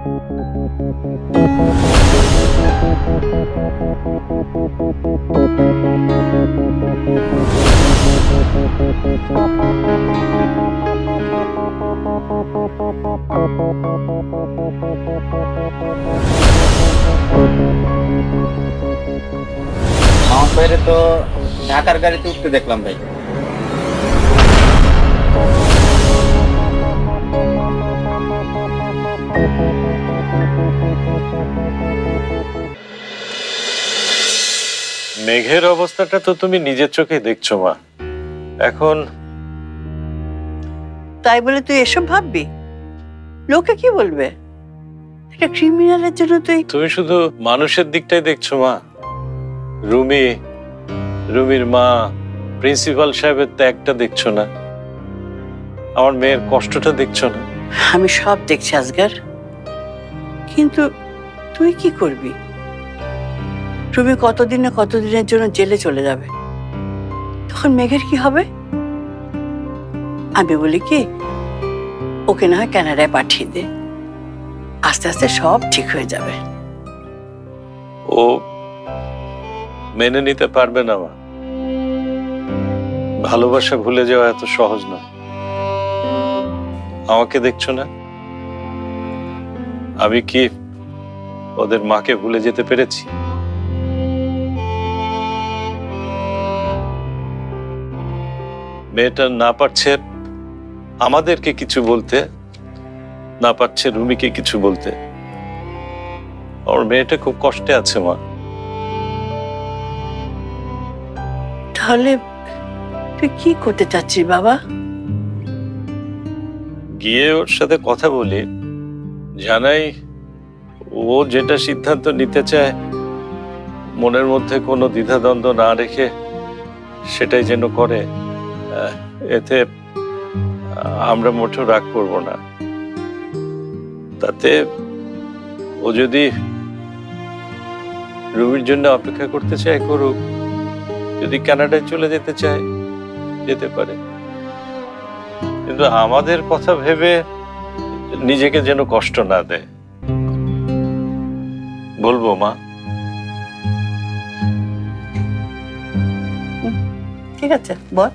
আমার বাইরে তো ঢাকার গাড়িতে উঠতে দেখলাম ভাই। মেঘের অবস্থাটা তো তুমি নিজের চোখে দেখছো মা। এখন তাই বলে তুই এসব ভাববি? লোকে কি বলবে? একটা ক্রিমিনালের জন্য তুমি শুধু মানুষের দিকটাই দেখছো মা। রুমির মা, প্রিন্সিপাল সাহেবের ত্যাগটা দেখছো না, আমার মেয়ের কষ্টটা দেখছো না? আমি সব দেখছি আজগার, কিন্তু তুই কি করবি? রুমি কতদিনের জন্য জেলে চলে যাবে, তখন মেঘের কি হবে? আমি বলি কি, ওকে না হয় কানাডায় পাঠিয়ে দে, আস্তে আস্তে সব ঠিক হয়ে যাবে। ও মেনে নিতে পারবে না মা। ভালোবাসা ভুলে যাওয়া এত সহজ না। আমাকে দেখছো না, আমি কি ওদের মাকে ভুলে যেতে পেরেছি? মেয়েটা না পারছে আমাদেরকে কিছু বলতে, না পারছে রুমিকে কিছু বলতে। আমার মেয়েটা খুব কষ্টে আছে মা। তাহলে তুই কি করতে চাচ্ছিস বাবা? গিয়ে ওর সাথে কথা বলি, জানাই ও যেটা সিদ্ধান্ত নিতে চায় মনের মধ্যে কোনো দ্বিধাদ্বন্দ্ব না রেখে সেটাই যেন করে। এতে আমরা মোটেও রাগ করব না। তাতে ও যদি রুমির জন্য অপেক্ষা করতে চায় করুক, যদি কানাডায় চলে যেতে চায় যেতে পারে, কিন্তু আমাদের কথা ভেবে নিজেকে যেন কষ্ট না দেয়। বলবো মা? ঠিক আছে, বল।